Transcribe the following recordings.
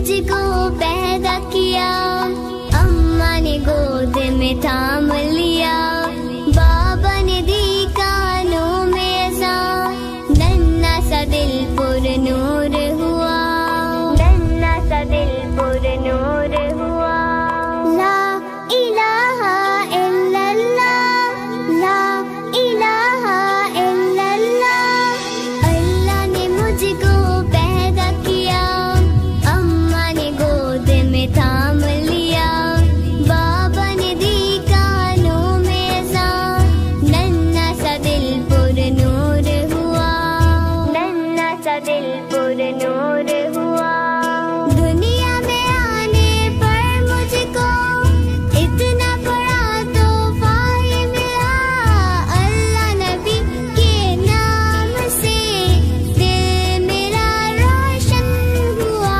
مجھ کو پیدا کیا، اماں نے گود میں تھام لیا، بابا نے دی کانوں میں اذان، ننھا سا دل پر نور ہوا، ننھا سا دل پر نور ہوا۔ لا الہ الا اللہ، لا الہ الا اللہ، اللہ نے مجھ کو پیدا کیا، اماں نے گود میں تھام لیا، بابا نے دی کانوں میں اذان، ننھا سا دل پر نور ہوا، ننھا سا دل پر نور ہوا۔ دنیا میں آنے پر مجھ کو اتنا بڑا تحفہ ملا، اللہ نبی کے نام سے دل میرا روشن ہوا،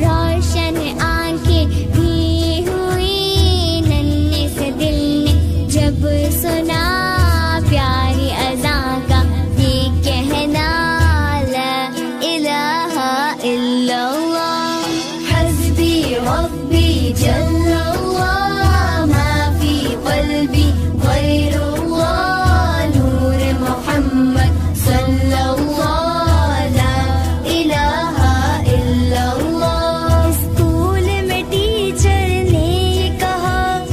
روشن آنکھیں بھی ہوئی، ننھے سے دل نے جب سنا پیاری اذان کا یہ کہنا، لا الہ الا اللہ، حسبی ربی جل اللہ، ما فی قلبی غیر اللہ، نور محمد صلی اللہ، لا الہ الا اللہ۔ اسکول میں ٹیچر نے یہ کہا،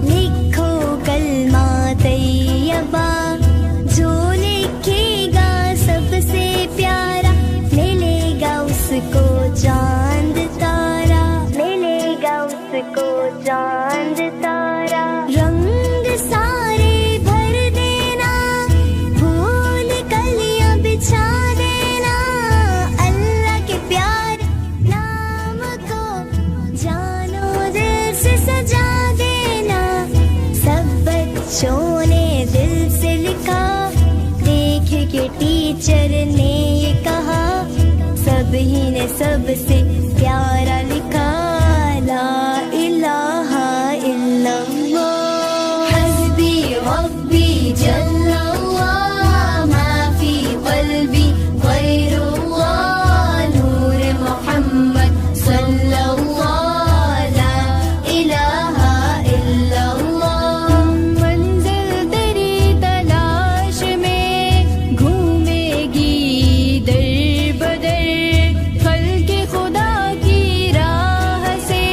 لکھو کلمہ طیبہ، جو لکھے گا سب سے پیارا، ملے گا اس کو چاند تارا، ملے گا اس کو چاند تارا۔ رنگ سارے بھر دینا، پھول کلیاں بچھا دینا، اللہ کے پیارے نام کو جانو دل سے سجا دینا۔ سب بچوں نے دل سے لکھا، دیکھ کے ٹیچر نے یہ کہا، سب ہی نے سب سے پیارا لکھا، لا الہ الا اللہ، حسبی ربی جل اللہ، ما فی قلبی غیر اللہ، نور محمد صلی اللہ، لا الہ الا اللہ۔ منزل تیری تلاش میں گھومے گی در بدر، خلق خدا کی راہ سے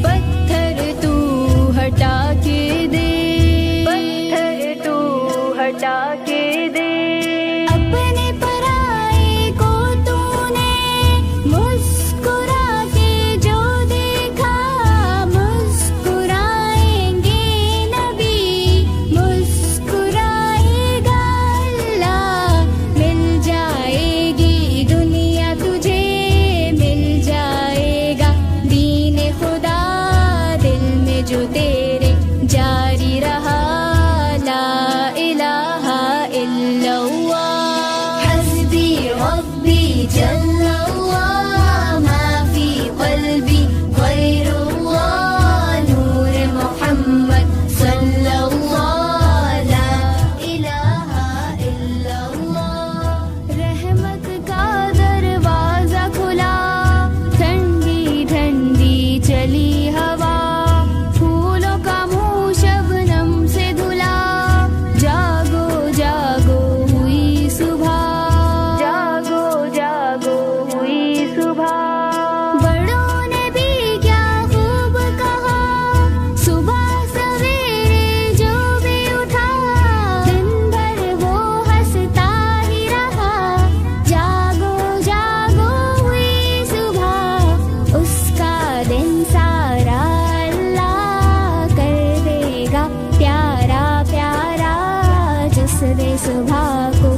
پتھر تو ہٹا کے دے، پتھر تو ہٹا کے دے۔ اپنے پرائے کو تو نے مسکرا کے جو دیکھا، مسکرائیں گے نبی، مسکرائے گا اللہ، مل جائے گی دنیا تجھے، مل جائے گا دین خدا، دل میں جو تیرے جاری رہا، لا الہ الا اللہ، حسبی ربی جل اللہ، ما فی قلبی غیر اللہ، نور محمد صلی اللہ، لا الہ الا اللہ۔ رحمت کا دروازہ کھلا، ٹھنڈی ٹھنڈی چلی ہوا، پھولوں کا منہ شبنم سے دھلا، جاگو جاگو ہوئی صبح، جاگو جاگو ہوئی صبح۔ بڑوں نے بھی کیا خوب کہا، صبح سویرے جو بھی اٹھا، دن بھر وہ ہنستا ہی رہا، جاگو جاگو ہوئی صبح، اس کا دن سارا اللہ کر دے گا پیارا پیارا، جس نے صبح کو